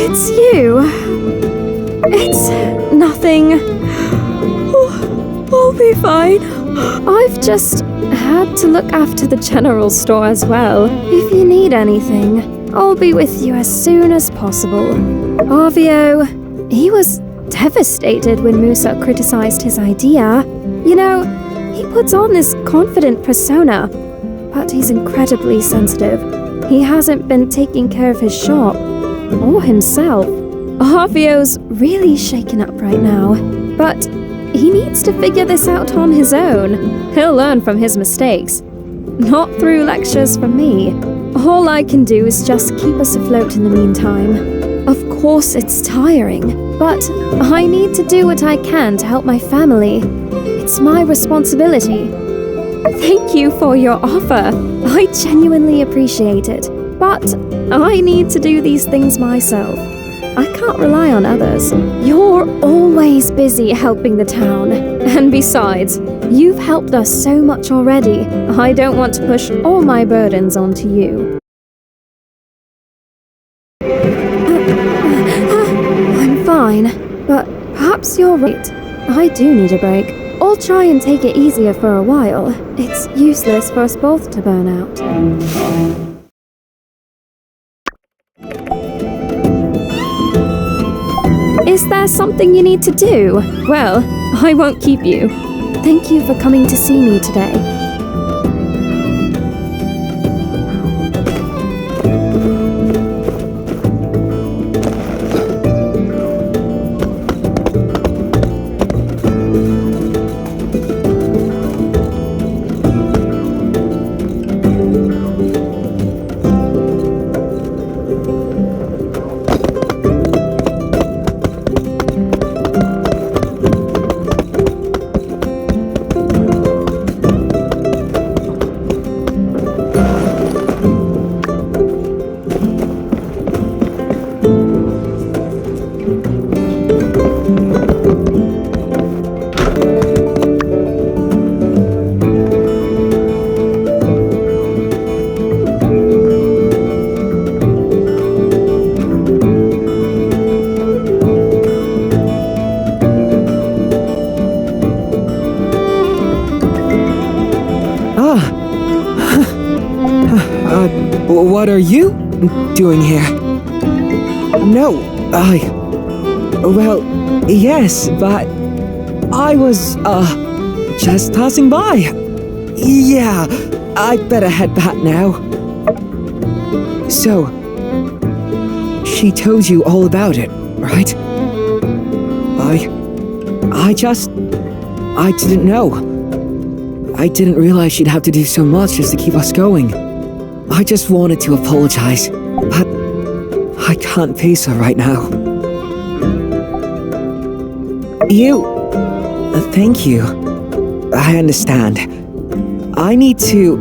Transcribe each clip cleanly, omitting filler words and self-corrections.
It's you. It's nothing. I'll be fine. I've just had to look after the general store as well. If you need anything, I'll be with you as soon as possible. Arvio, he was devastated when Musa criticized his idea. You know, he puts on this confident persona, but he's incredibly sensitive. He hasn't been taking care of his shop, or himself. Arvio's really shaken up right now, but he needs to figure this out on his own. He'll learn from his mistakes, not through lectures from me. All I can do is just keep us afloat in the meantime. Of course it's tiring, but I need to do what I can to help my family. It's my responsibility. Thank you for your offer. I genuinely appreciate it, but I need to do these things myself. I can't rely on others. You're always busy helping the town. And besides, you've helped us so much already. I don't want to push all my burdens onto you. I'm fine, but perhaps you're right. I do need a break. I'll try and take it easier for a while. It's useless for us both to burn out. Is there something you need to do? Well, I won't keep you. Thank you for coming to see me today. What are you doing here? No, well, yes, but I was, just passing by. Yeah, I better head back now. So, she told you all about it, right? I didn't know. I didn't realize she'd have to do so much just to keep us going. I just wanted to apologize, but I can't face her right now. Thank you. I understand. I need to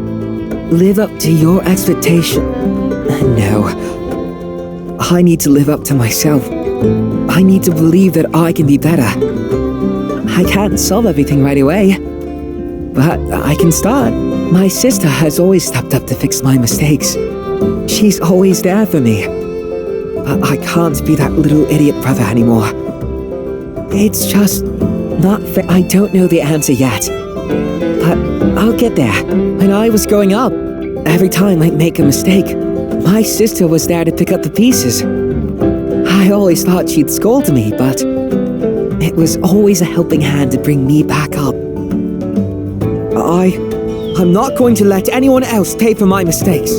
live up to your expectation. No. I need to live up to myself. I need to believe that I can be better. I can't solve everything right away, but I can start. My sister has always stepped up to fix my mistakes. She's always there for me. But I can't be that little idiot brother anymore. It's just not fair. I don't know the answer yet. But I'll get there. When I was growing up, every time I'd make a mistake, my sister was there to pick up the pieces. I always thought she'd scold me, but it was always a helping hand to bring me back up. I'm not going to let anyone else pay for my mistakes.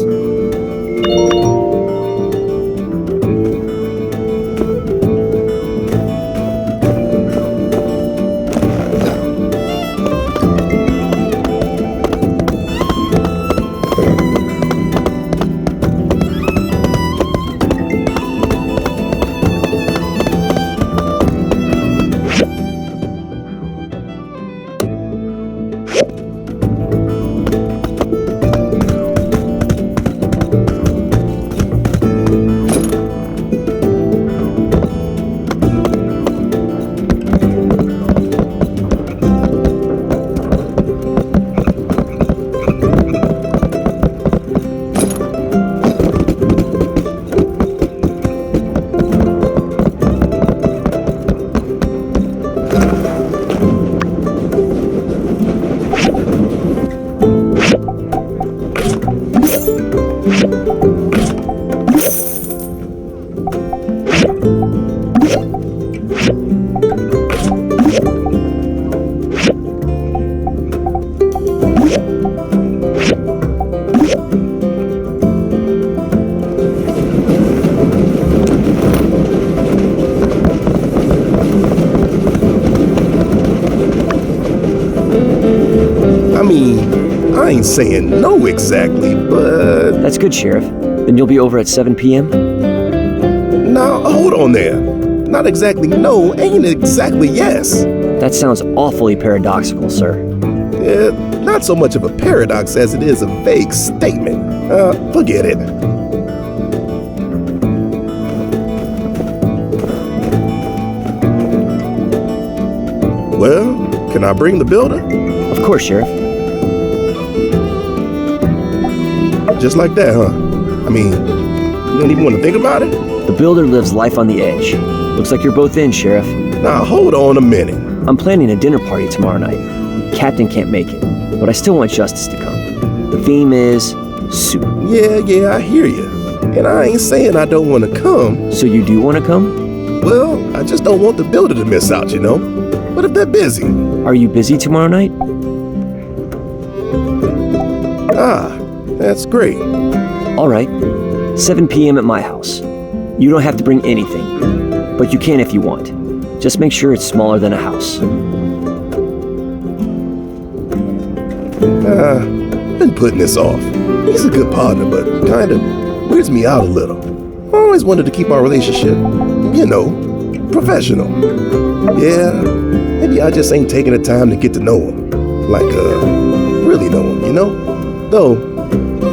I ain't saying no exactly, but... That's good, Sheriff. Then you'll be over at 7 p.m.? Now, hold on there. Not exactly no, ain't exactly yes. That sounds awfully paradoxical, sir. Not so much of a paradox as it is a vague statement. Forget it. Well, can I bring the builder? Of course, Sheriff. Just like that, huh? I mean, you don't even want to think about it? The builder lives life on the edge. Looks like you're both in, Sheriff. Now, hold on a minute. I'm planning a dinner party tomorrow night. Captain can't make it, but I still want Justice to come. The theme is soup. Yeah, I hear you. And I ain't saying I don't want to come. So you do want to come? Well, I just don't want the builder to miss out, you know? What if they're busy? Are you busy tomorrow night? Ah, that's great. All right. 7 p.m. at my house. You don't have to bring anything, but you can if you want. Just make sure it's smaller than a house. Been putting this off. He's a good partner, but kind of weirds me out a little. I always wanted to keep our relationship, you know, professional. Yeah, maybe I just ain't taking the time to get to know him. Like, really know him, you know? Though,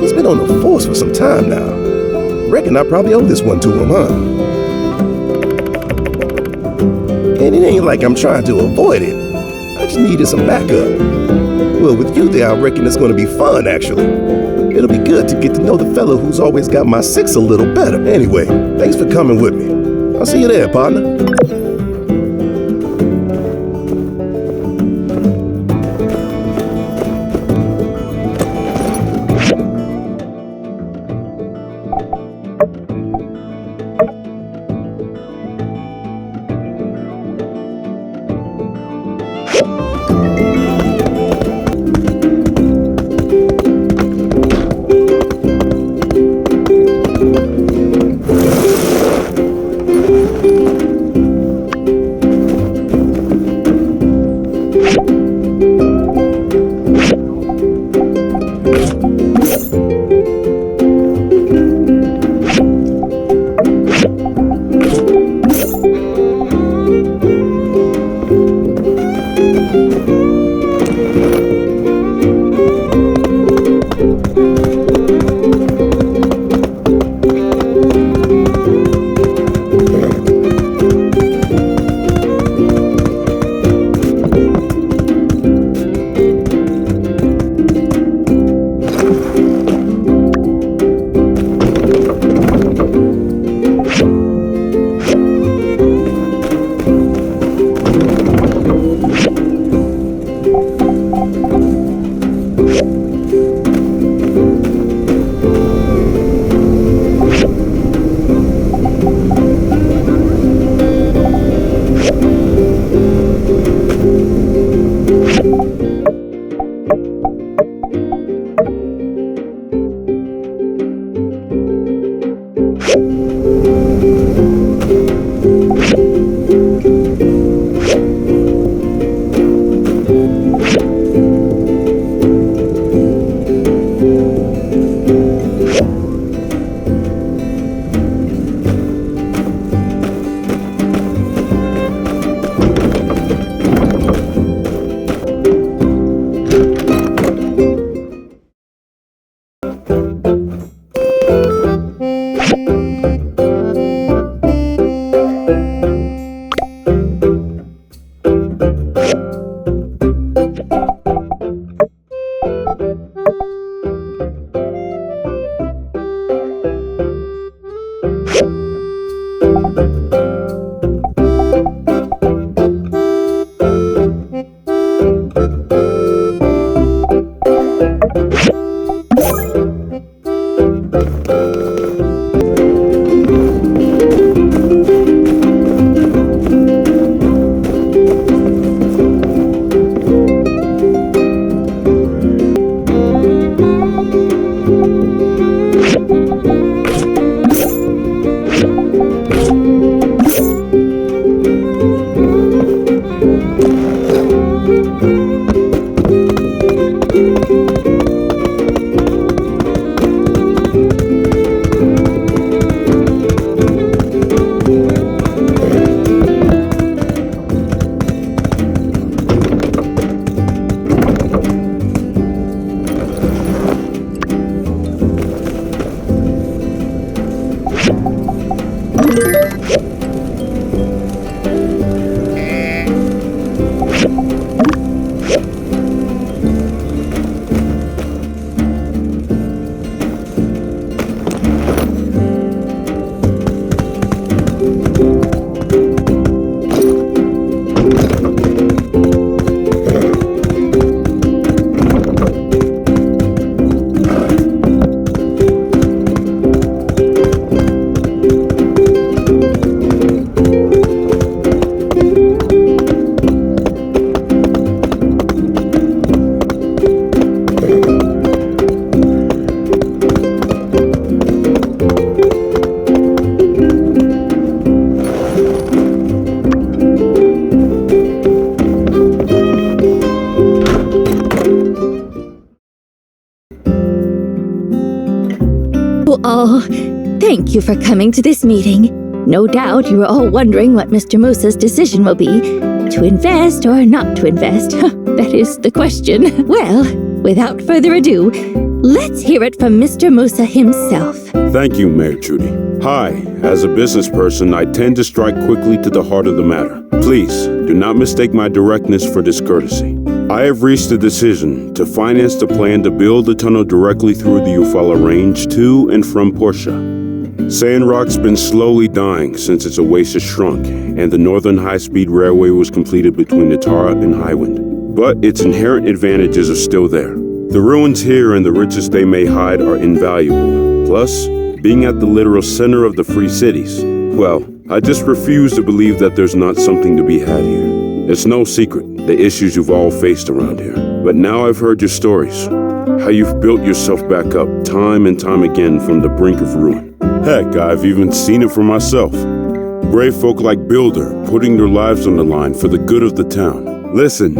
he's been on the force for some time now. Reckon I probably owe this one to him, huh? And it ain't like I'm trying to avoid it. I just needed some backup. Well, with you there, I reckon it's gonna be fun, actually. It'll be good to get to know the fellow who's always got my six a little better. Anyway, thanks for coming with me. I'll see you there, partner. Oh, thank you for coming to this meeting. No doubt you are all wondering what Mr. Musa's decision will be. To invest or not to invest? That is the question. Well, without further ado, let's hear it from Mr. Musa himself. Thank you, Mayor Trudy. Hi, as a business person, I tend to strike quickly to the heart of the matter. Please, do not mistake my directness for discourtesy. I have reached a decision to finance the plan to build a tunnel directly through the Eufaula Range to and from Portia. Sandrock's been slowly dying since its oasis shrunk, and the northern high-speed railway was completed between Natara and Highwind. But its inherent advantages are still there. The ruins here and the riches they may hide are invaluable. Plus, being at the literal center of the free cities, well, I just refuse to believe that there's not something to be had here. It's no secret, the issues you've all faced around here. But now I've heard your stories. How you've built yourself back up time and time again from the brink of ruin. Heck, I've even seen it for myself. Brave folk like Builder putting their lives on the line for the good of the town. Listen,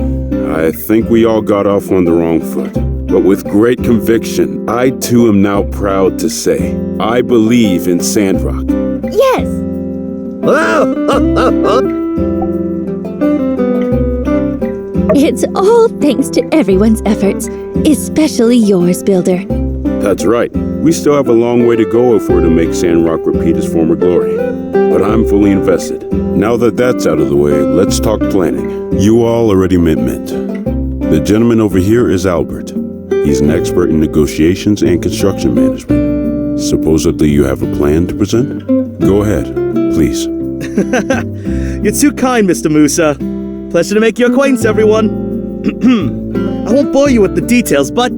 I think we all got off on the wrong foot. But with great conviction, I too am now proud to say, I believe in Sandrock. Yes! It's all thanks to everyone's efforts, especially yours, Builder. That's right. We still have a long way to go if we're to make Sandrock repeat its former glory. But I'm fully invested. Now that that's out of the way, let's talk planning. You all already met. The gentleman over here is Albert. He's an expert in negotiations and construction management. Supposedly you have a plan to present? Go ahead, please. You're too kind, Mr. Musa. Pleasure to make your acquaintance, everyone. I won't bore you with the details, but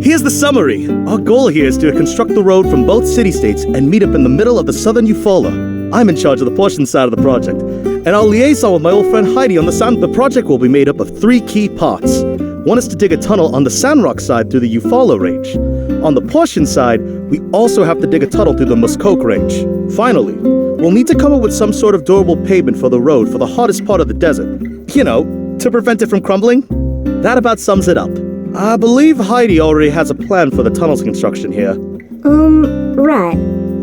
here's the summary. Our goal here is to construct the road from both city-states and meet up in the middle of the southern Eufaula. I'm in charge of the portion side of the project, and I'll liaison with my old friend Heidi on the sand. The project will be made up of 3 key parts. One is to dig a tunnel on the Sandrock side through the Eufaula Range. On the portion side, we also have to dig a tunnel through the Muskoke Range. Finally, we'll need to come up with some sort of durable pavement for the road for the hottest part of the desert. You know, to prevent it from crumbling. That about sums it up. I believe Heidi already has a plan for the tunnel's construction here. Right.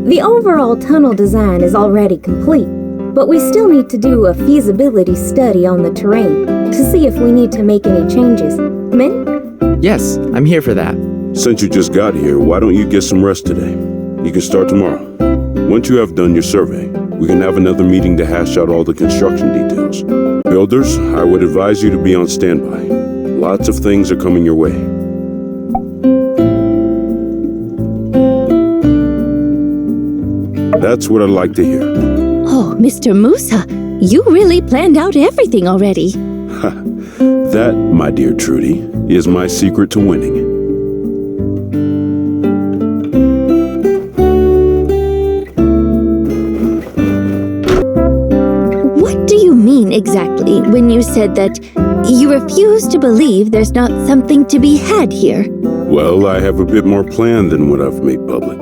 The overall tunnel design is already complete, but we still need to do a feasibility study on the terrain to see if we need to make any changes. Min? Yes, I'm here for that. Since you just got here, why don't you get some rest today? You can start tomorrow. Once you have done your survey, we can have another meeting to hash out all the construction details. Builders, I would advise you to be on standby. Lots of things are coming your way. That's what I'd like to hear. Oh, Mr. Musa, you really planned out everything already. That, my dear Trudy, is my secret to winning. What do you mean exactly when you said that you refuse to believe there's not something to be had here? Well, I have a bit more plan than what I've made public.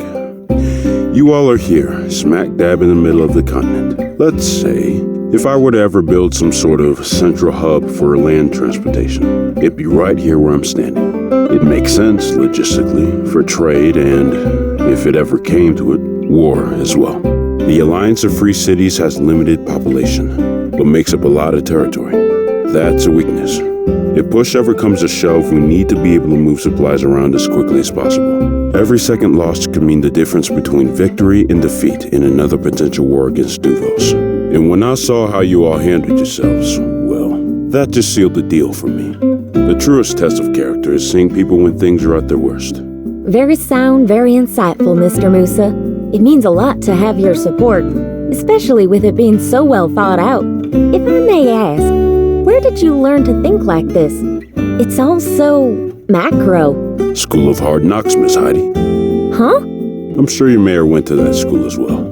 You all are here, smack dab in the middle of the continent. Let's say, if I were to ever build some sort of central hub for land transportation, it'd be right here where I'm standing. It makes sense logistically, for trade and, if it ever came to it, war as well. The Alliance of Free Cities has limited population, but makes up a lot of territory. That's a weakness. If push ever comes to shove, we need to be able to move supplies around as quickly as possible. Every second lost could mean the difference between victory and defeat in another potential war against Duvos. And when I saw how you all handled yourselves, well, that just sealed the deal for me. The truest test of character is seeing people when things are at their worst. Very sound, very insightful, Mr. Musa. It means a lot to have your support, especially with it being so well thought out. If I may ask, where did you learn to think like this? It's all so macro. School of Hard Knocks, Miss Heidi. Huh? I'm sure your mayor went to that school as well.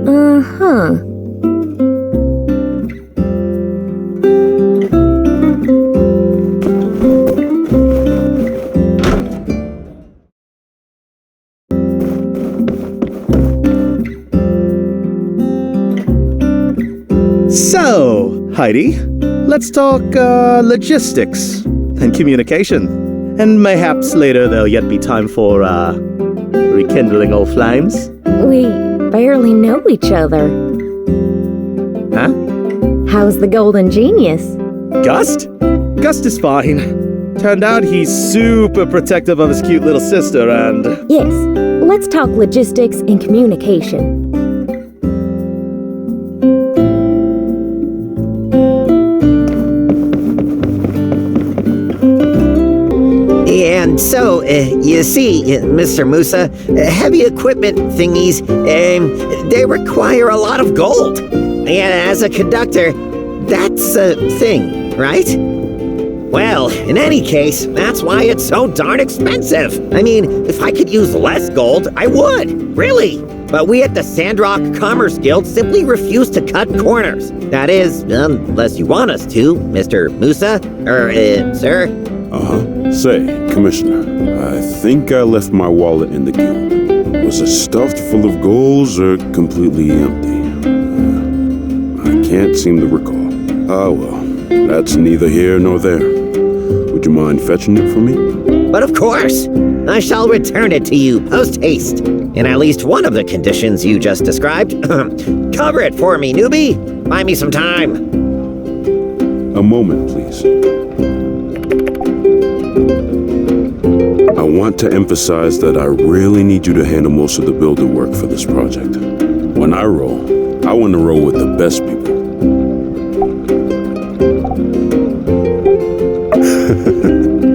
Uh-huh. So, Heidi, let's talk logistics and communication. And mayhaps later there'll yet be time for rekindling old flames. We barely know each other. Huh? How's the Golden Genius? Gust? Gust is fine. Turned out he's super protective of his cute little sister and... Yes, let's talk logistics and communication. And so, you see, Mr. Musa, heavy equipment thingies, they require a lot of gold. And as a conductor, that's a thing, right? Well, in any case, that's why it's so darn expensive. I mean, if I could use less gold, I would, really. But we at the Sandrock Commerce Guild simply refuse to cut corners. That is, unless you want us to, Mr. Musa, sir. Say, Commissioner, I think I left my wallet in the guild. Was it stuffed full of golds or completely empty? I can't seem to recall. Ah, well, that's neither here nor there. Would you mind fetching it for me? But of course, I shall return it to you post-haste. In at least one of the conditions you just described. Cover it for me, newbie. Buy me some time. A moment, please. I want to emphasize that I really need you to handle most of the building work for this project. When I roll, I want to roll with the best people.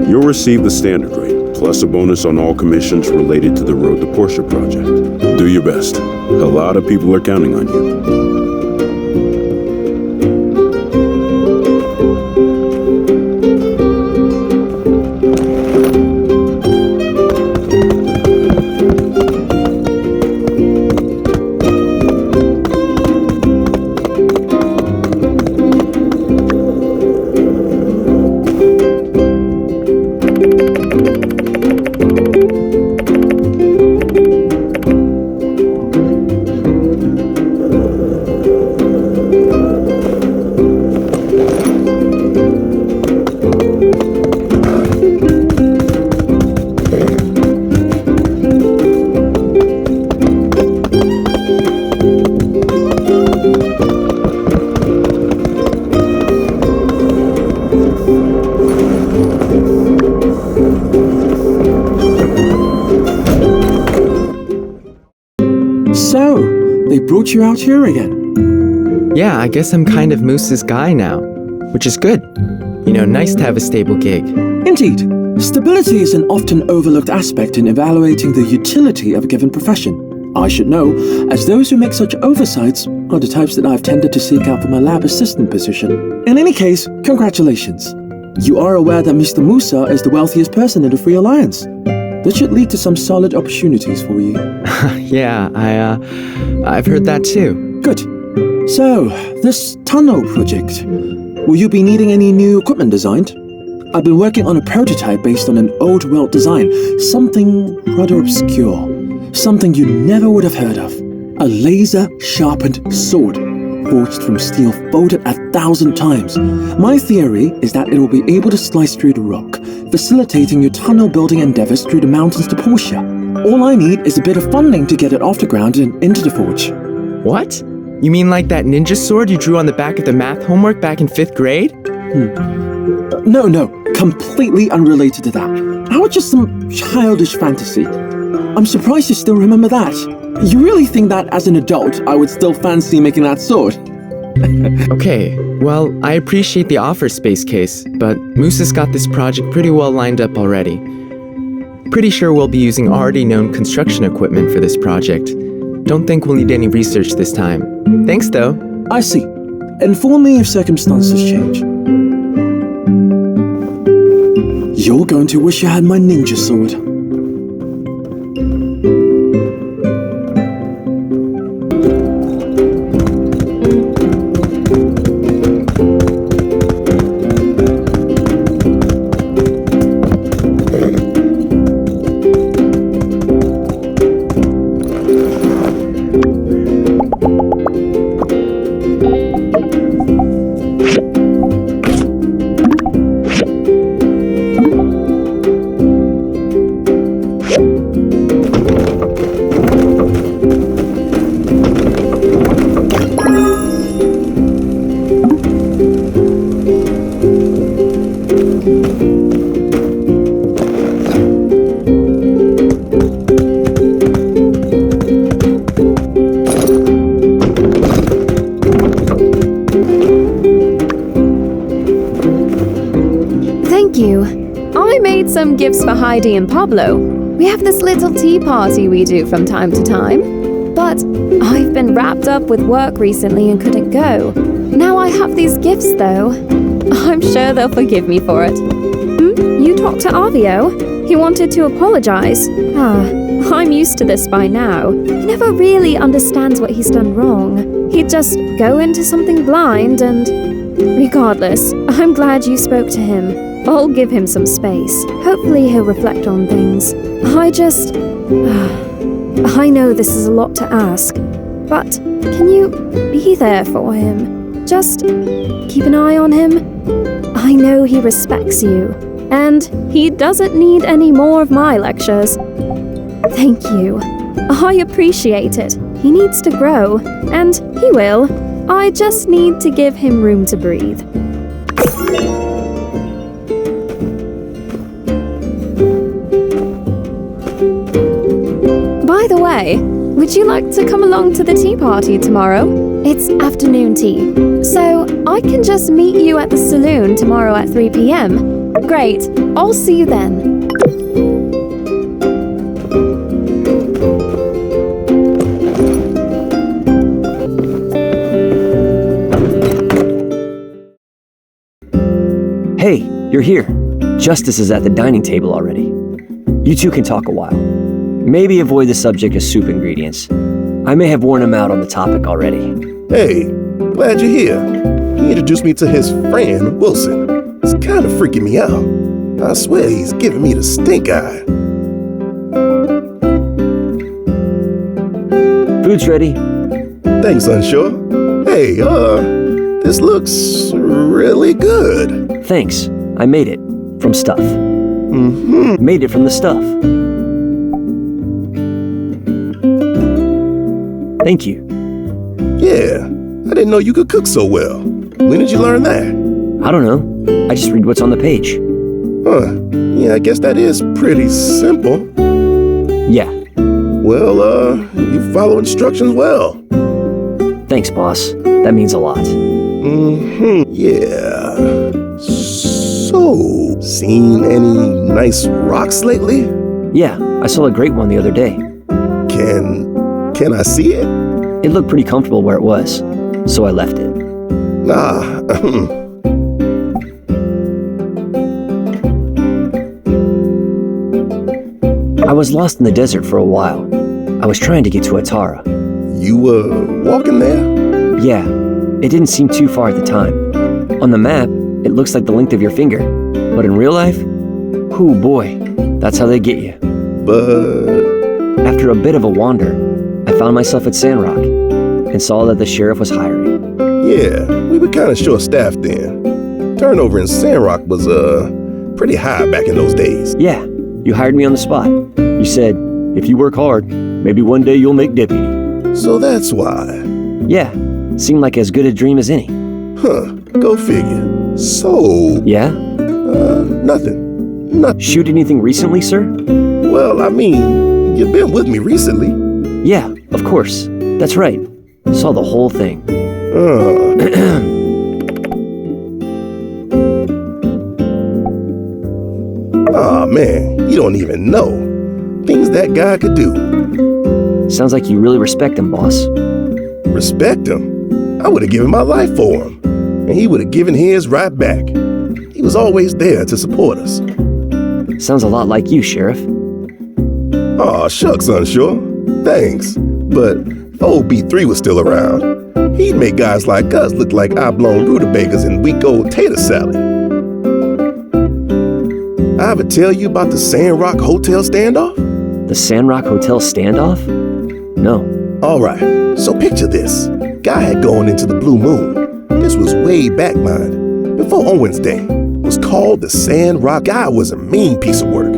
You'll receive the standard rate, plus a bonus on all commissions related to the Road to Portia project. Do your best. A lot of people are counting on you. Brought you out here again. Yeah, I guess I'm kind of Moose's guy now, which is good. You know, nice to have a stable gig. Indeed. Stability is an often overlooked aspect in evaluating the utility of a given profession. I should know, as those who make such oversights are the types that I've tended to seek out for my lab assistant position. In any case, congratulations. You are aware that Mr. Musa is the wealthiest person in the Free Alliance. That should lead to some solid opportunities for you. Yeah, I've heard that too. Good. So, this tunnel project, will you be needing any new equipment designed? I've been working on a prototype based on an old world design, something rather obscure, something you never would have heard of. A laser-sharpened sword, forged from steel folded 1,000 times. My theory is that it will be able to slice through the rock, facilitating your tunnel building endeavors through the mountains to Portia. All I need is a bit of funding to get it off the ground and into the forge. What? You mean like that ninja sword you drew on the back of the math homework back in 5th grade? No, completely unrelated to that. How about just some childish fantasy? I'm surprised you still remember that. You really think that as an adult, I would still fancy making that sword? Okay, well, I appreciate the offer, Space Case, but Moose has got this project pretty well lined up already. Pretty sure we'll be using already known construction equipment for this project. Don't think we'll need any research this time. Thanks, though. I see. Inform me if circumstances change. You're going to wish you had my ninja sword. Some gifts for Heidi and Pablo. We have this little tea party we do from time to time. But I've been wrapped up with work recently and couldn't go. Now I have these gifts though. I'm sure they'll forgive me for it. You talked to Avio? He wanted to apologize. I'm used to this by now. He never really understands what he's done wrong. He'd just go into something blind and... Regardless, I'm glad you spoke to him. I'll give him some space. Hopefully he'll reflect on things. I know this is a lot to ask, but can you be there for him? Just keep an eye on him. I know he respects you, and he doesn't need any more of my lectures. Thank you. I appreciate it. He needs to grow, and he will. I just need to give him room to breathe. By the way, would you like to come along to the tea party tomorrow? It's afternoon tea, so I can just meet you at the saloon tomorrow at 3 p.m. Great, I'll see you then. Hey, you're here. Justice is at the dining table already. You two can talk a while. Maybe avoid the subject of soup ingredients. I may have worn him out on the topic already. Hey, glad you're here. He introduced me to his friend, Wilson. It's kind of freaking me out. I swear he's giving me the stink eye. Food's ready. Thanks, Unsuur. Hey, this looks really good. Thanks. I made it. From stuff. Made it from the stuff. Thank you. Yeah, I didn't know you could cook so well. When did you learn that? I don't know. I just read what's on the page. Yeah, I guess that is pretty simple. Yeah. Well, you follow instructions well. Thanks, boss. That means a lot. Yeah. So, seen any nice rocks lately? Yeah, I saw a great one the other day. Can I see it? It looked pretty comfortable where it was, so I left it. I was lost in the desert for a while. I was trying to get to Atara. You were walking there? Yeah, it didn't seem too far at the time. On the map, it looks like the length of your finger. But in real life, oh boy, that's how they get you. But... After a bit of a wander, I found myself at Sandrock and saw that the sheriff was hiring. Yeah, we were kind of short-staffed then. Turnover in Sandrock was, pretty high back in those days. Yeah, you hired me on the spot. You said, if you work hard, maybe one day you'll make deputy. So that's why. Yeah, seemed like as good a dream as any. Go figure. So, Yeah? nothing. Nothing. Shoot anything recently, sir? Well, I mean, you've been with me recently. Yeah, of course. That's right. Saw the whole thing. Aw, man, you don't even know. Things that guy could do. Sounds like you really respect him, boss. Respect him? I would have given my life for him. And he would have given his right back. He was always there to support us. Sounds a lot like you, Sheriff. Aw, shucks, Unsuur. Thanks. But if old B3 was still around, he'd make guys like us look like oblong rutabagas and week-old tater salad. I ever tell you about the Sandrock Hotel standoff? The Sandrock Hotel standoff? No. Alright, so picture this. Guy had gone into the Blue Moon. This was way back, mind, before Owen's day. It was called the Sandrock. Guy was a mean piece of work.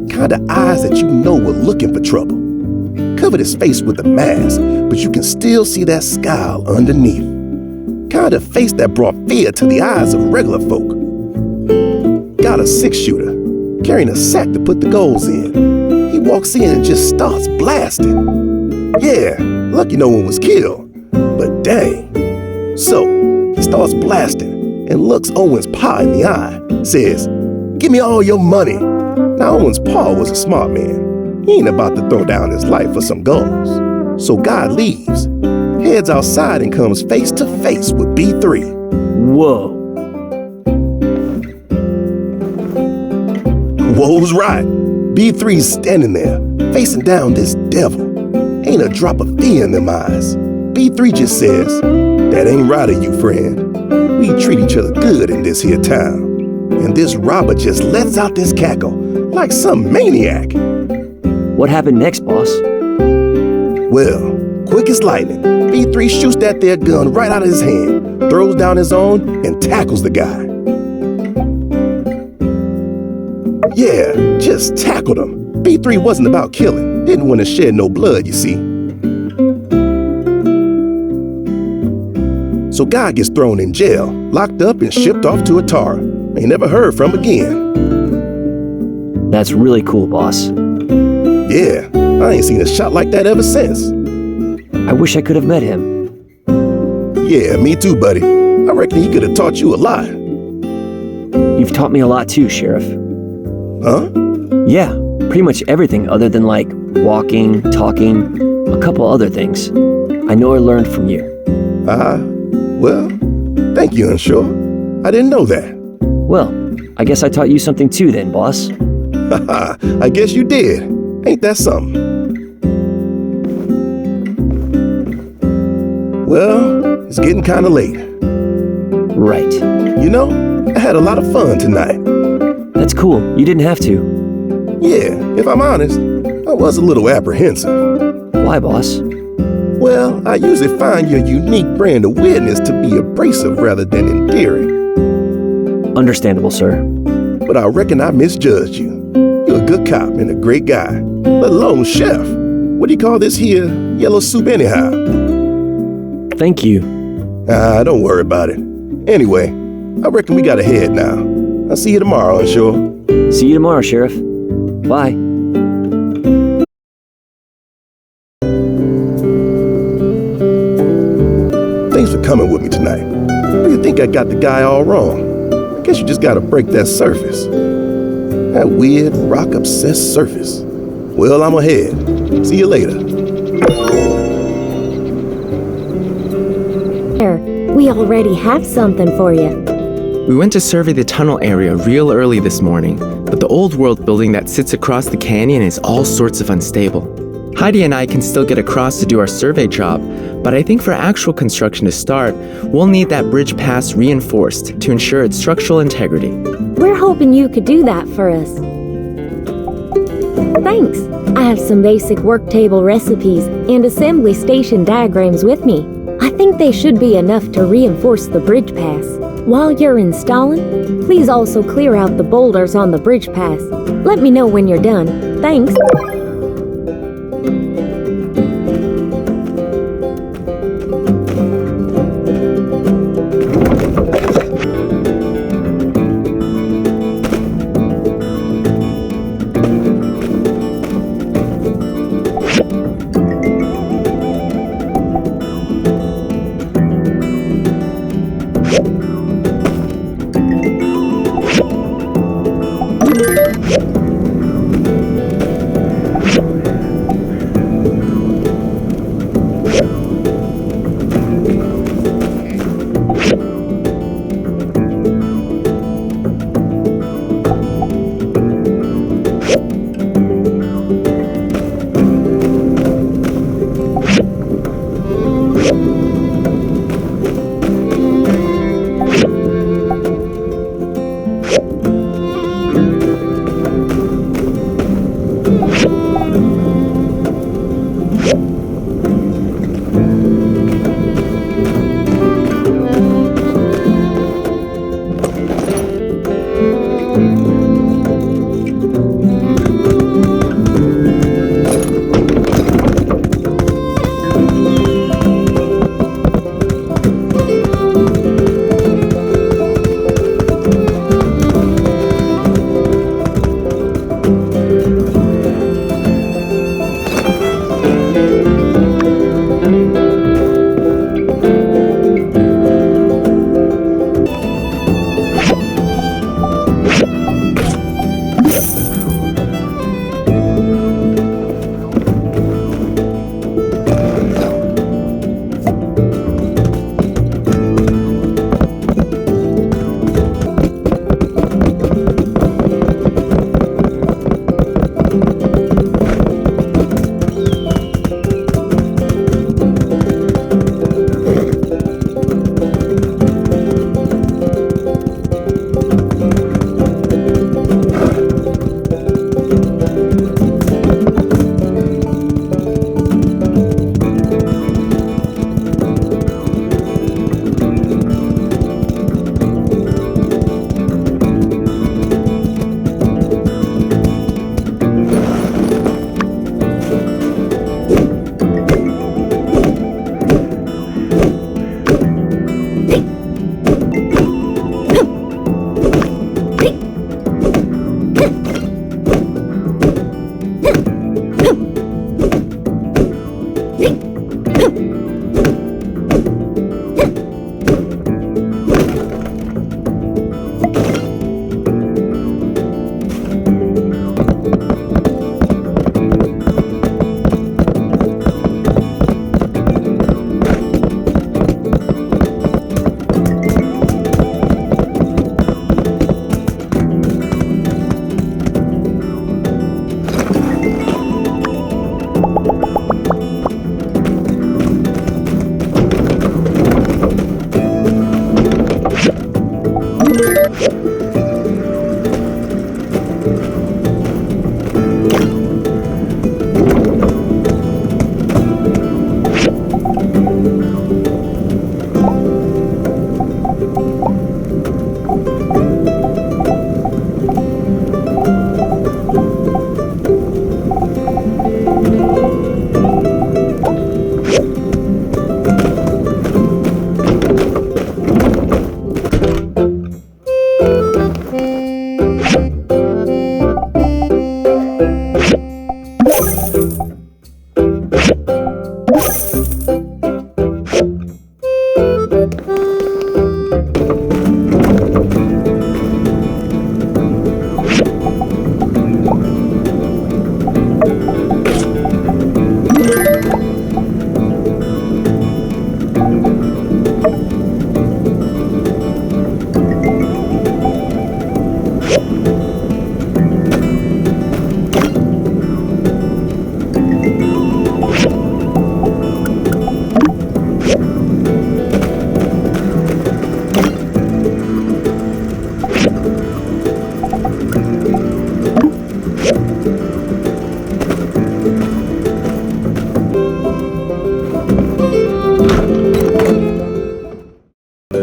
Kinda eyes that you know were looking for trouble. Covered his face with a mask, but you can still see that scowl underneath. Kinda face that brought fear to the eyes of regular folk. Got a 6-shooter, carrying a sack to put the goals in. He walks in and just starts blasting. Yeah, lucky no one was killed, but dang. So, he starts blasting and looks Owen's pa in the eye, says, "Give me all your money." Now Owen's pa was a smart man. He ain't about to throw down his life for some goals. So God leaves, heads outside and comes face to face with B3. Whoa. Whoa's right. B3's standing there, facing down this devil. Ain't a drop of fear in them eyes. B3 just says, "That ain't right of you, friend. We treat each other good in this here town." And this robber just lets out this cackle like some maniac. What happened next, boss? Well, quick as lightning, B3 shoots that there gun right out of his hand, throws down his own, and tackles the guy. Yeah, just tackled him. B3 wasn't about killing, didn't want to shed no blood, you see. So guy gets thrown in jail, locked up and shipped off to Atara. Ain't never heard from again. That's really cool, boss. Yeah, I ain't seen a shot like that ever since. I wish I could have met him. Yeah, me too, buddy. I reckon he could have taught you a lot. You've taught me a lot too, Sheriff. Huh? Yeah, pretty much everything other than like walking, talking, a couple other things. I know I learned from you. Well, thank you, Unsuur. I didn't know that. Well, I guess I taught you something too then, boss. Haha, I guess you did. Ain't that something? Well, it's getting kinda late. Right. You know, I had a lot of fun tonight. That's cool. You didn't have to. Yeah, if I'm honest, I was a little apprehensive. Why, boss? Well, I usually find your unique brand of weirdness to be abrasive rather than endearing. Understandable, sir. But I reckon I misjudged you. You're a good cop and a great guy, let alone chef. What do you call this here yellow soup anyhow? Thank you. Don't worry about it. Anyway, I reckon we gotta head now. I'll see you tomorrow, Unsuur. See you tomorrow, Sheriff. Bye. Thanks for coming with me tonight. Or you think I got the guy all wrong? I guess you just gotta break that surface. That weird, rock-obsessed surface. Well, I'm ahead. See you later. There, we already have something for you. We went to survey the tunnel area real early this morning, but the old world building that sits across the canyon is all sorts of unstable. Heidi and I can still get across to do our survey job, but I think for actual construction to start, we'll need that bridge pass reinforced to ensure its structural integrity. We're hoping you could do that for us. Thanks. I have some basic work table recipes and assembly station diagrams with me. I think they should be enough to reinforce the bridge pass. While you're installing, please also clear out the boulders on the bridge pass. Let me know when you're done. Thanks.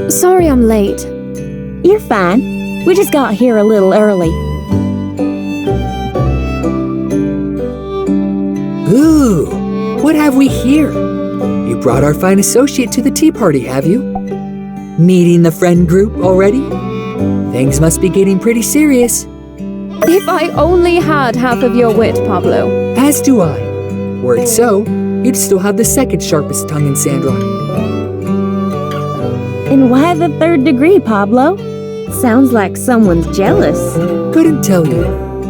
Sorry I'm late. You're fine. We just got here a little early. Ooh, what have we here? You brought our fine associate to the tea party, have you? Meeting the friend group already? Things must be getting pretty serious. If I only had half of your wit, Pablo. As do I. Were it so, you'd still have the second sharpest tongue in Sandrock. And why the third degree, Pablo? Sounds like someone's jealous. Couldn't tell you.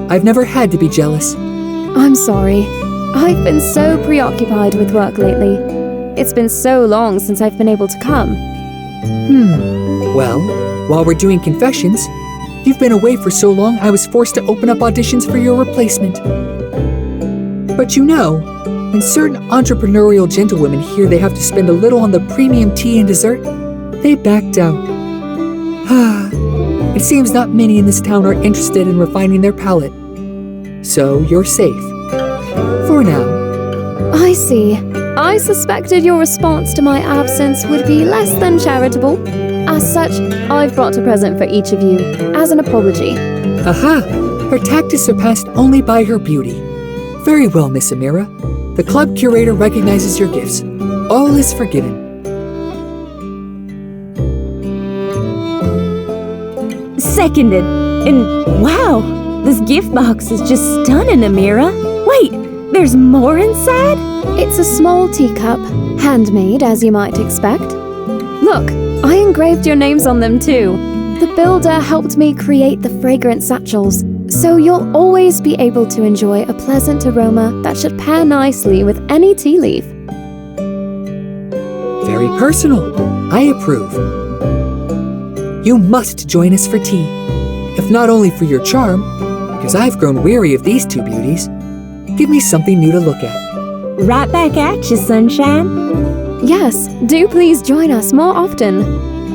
I've never had to be jealous. I'm sorry. I've been so preoccupied with work lately. It's been so long since I've been able to come. Well, while we're doing confessions, you've been away for so long I was forced to open up auditions for your replacement. But you know, when certain entrepreneurial gentlewomen hear they have to spend a little on the premium tea and dessert, they backed out. It seems not many in this town are interested in refining their palate. So you're safe. For now. I see. I suspected your response to my absence would be less than charitable. As such, I've brought a present for each of you, as an apology. Aha! Her tact is surpassed only by her beauty. Very well, Miss Amira. The club curator recognizes your gifts. All is forgiven. Seconded. And wow, this gift box is just stunning, Amira. Wait, there's more inside? It's a small teacup, handmade as you might expect. Look, I engraved your names on them too. The builder helped me create the fragrant satchels, so you'll always be able to enjoy a pleasant aroma that should pair nicely with any tea leaf. Very personal. I approve. You must join us for tea. If not only for your charm, because I've grown weary of these two beauties. Give me something new to look at. Right back at you, sunshine. Yes, do please join us more often.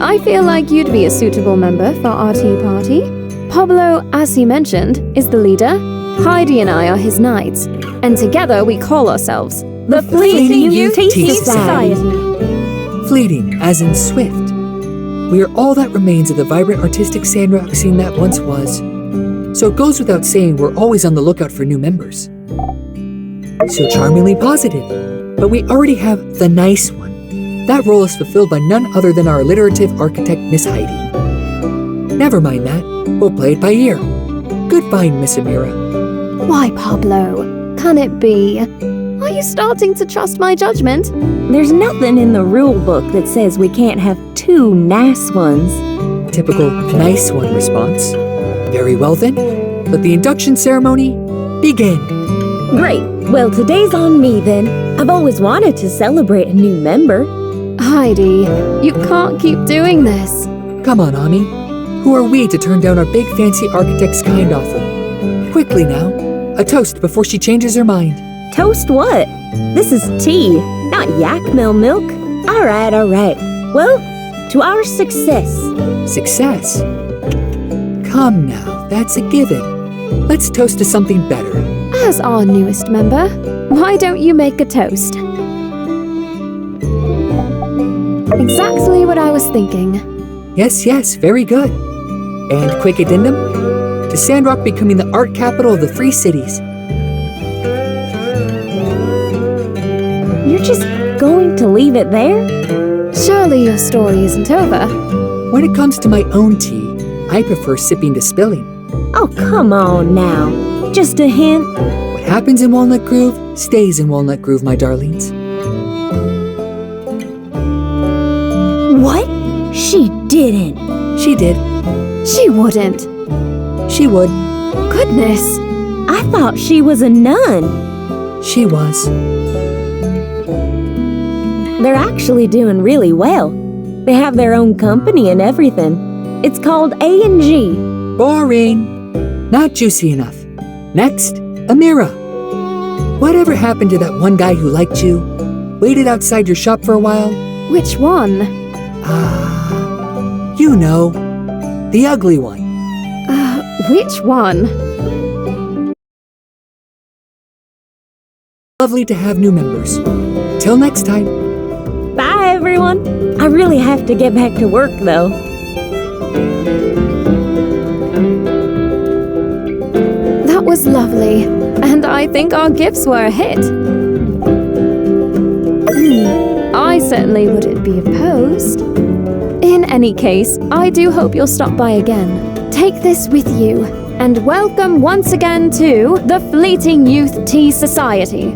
I feel like you'd be a suitable member for our tea party. Pablo, as he mentioned, is the leader. Heidi and I are his knights. And together we call ourselves the Fleeting Youth Tea Tea Society. Fleeting, as in swift. We are all that remains of the vibrant artistic Sandrock scene that once was. So it goes without saying we're always on the lookout for new members. So charmingly positive. But we already have the nice one, That role is fulfilled by none other than our alliterative architect, Miss Heidi. Never mind that. We'll play it by ear. Good find, Miss Amira. Why, Pablo? Can it be? Are you starting to trust my judgment? There's nothing in the rule book that says we can't have two nice ones. Typical nice one response. Very well then. Let the induction ceremony begin. Great. Well, today's on me then. I've always wanted to celebrate a new member. Heidi, you can't keep doing this. Come on, Ami. Who are we to turn down our big fancy architect's kind offer? Quickly now. A toast before she changes her mind. Toast what? This is tea, not yak milk. All right. Well, to our success. Success? Come now, that's a given. Let's toast to something better. As our newest member, why don't you make a toast? Exactly what I was thinking. Yes, very good. And quick addendum, to Sandrock becoming the art capital of the three cities. You're just going to leave it there? Surely your story isn't over. When it comes to my own tea, I prefer sipping to spilling. Oh, come on now. Just a hint. What happens in Walnut Grove stays in Walnut Grove, my darlings. What? She didn't. She did. She wouldn't. She would. Goodness. I thought she was a nun. She was. They're actually doing really well. They have their own company and everything. It's called A&G. Boring. Not juicy enough. Next, Amira. Whatever happened to that one guy who liked you? Waited outside your shop for a while? Which one? You know. The ugly one. Which one? Lovely to have new members. Till next time. Bye, everyone. I really have to get back to work, though. That was lovely, and I think our gifts were a hit. I certainly wouldn't be opposed. In any case, I do hope you'll stop by again. Take this with you, and welcome once again to the Fleeting Youth Tea Society.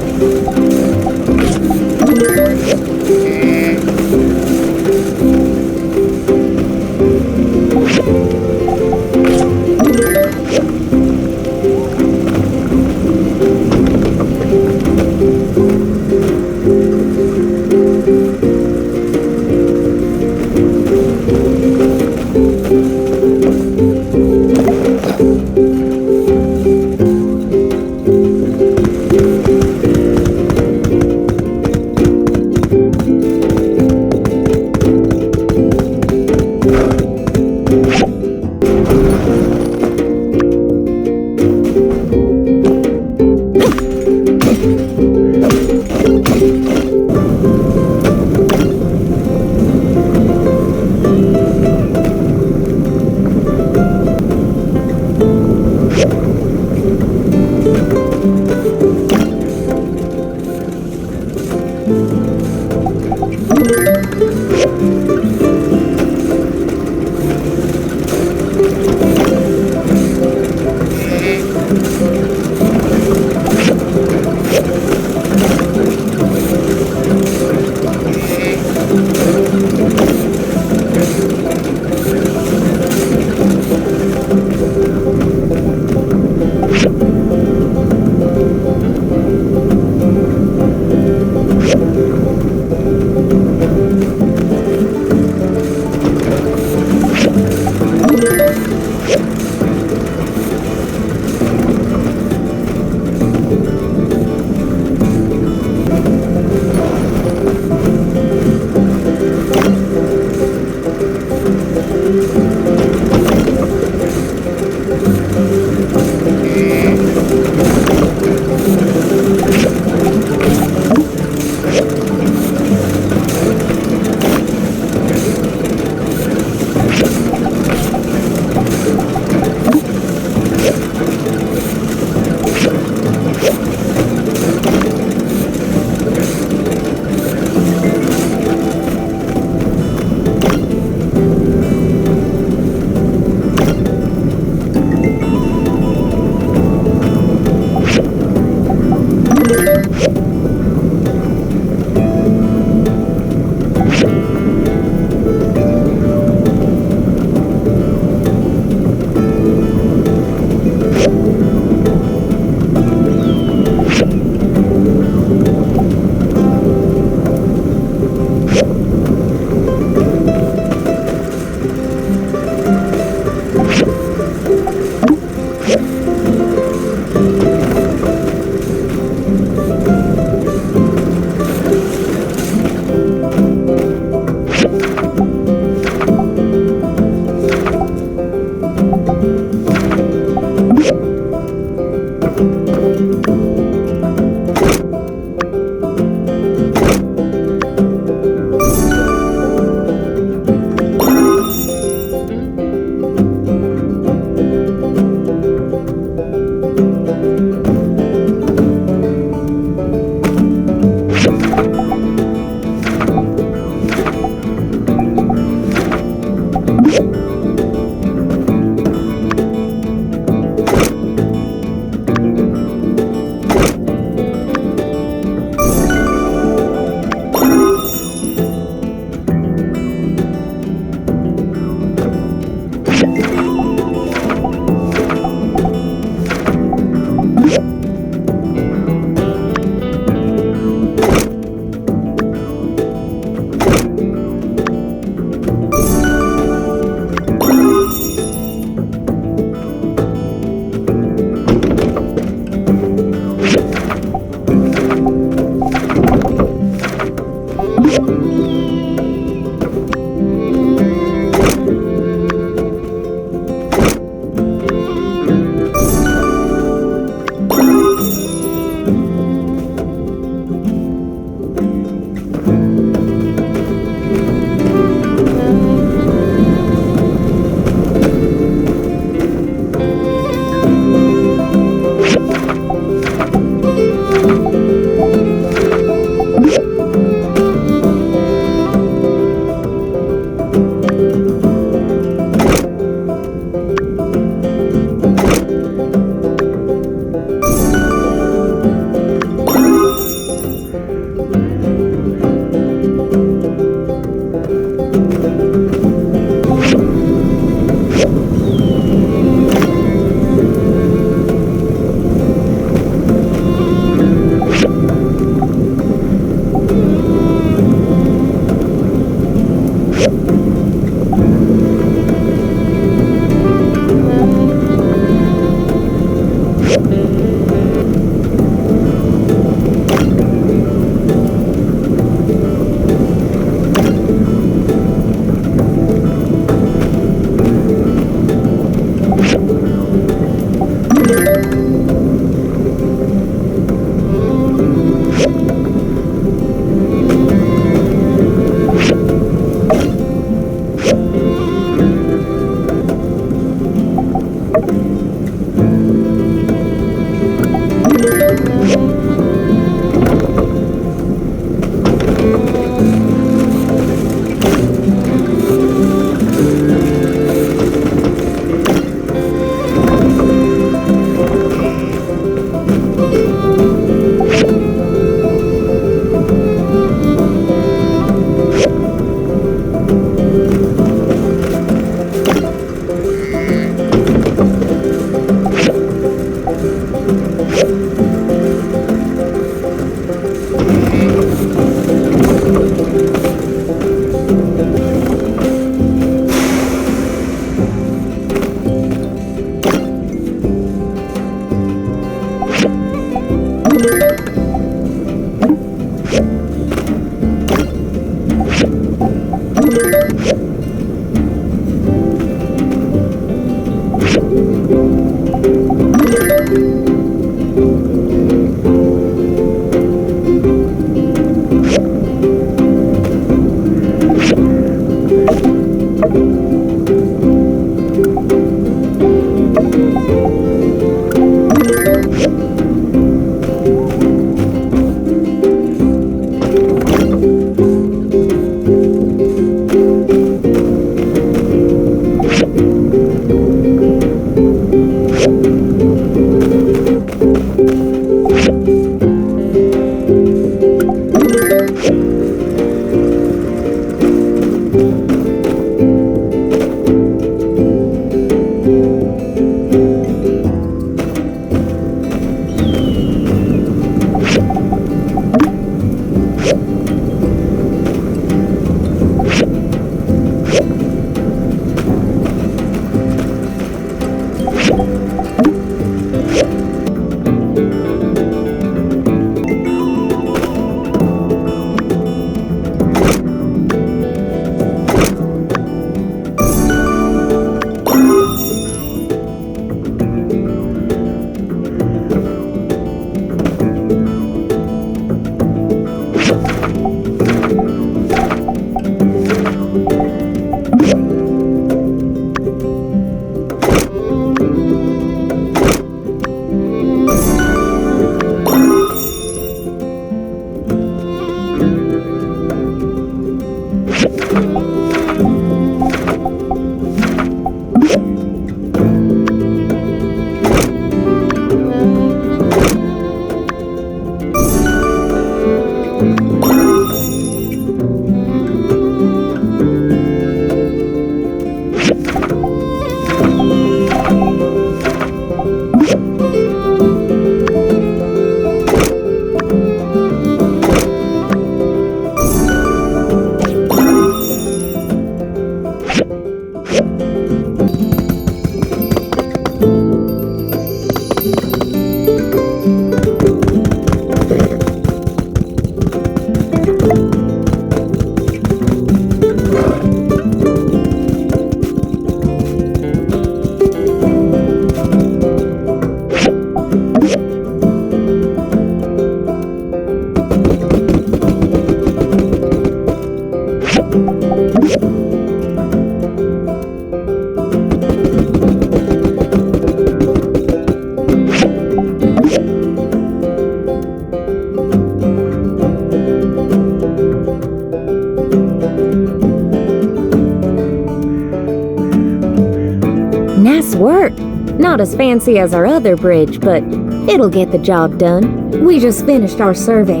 Nice work. Not as fancy as our other bridge, but it'll get the job done. We just finished our survey.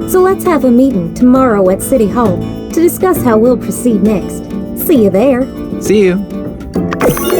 So let's have a meeting tomorrow at City Hall to discuss how we'll proceed next. See you there. See you.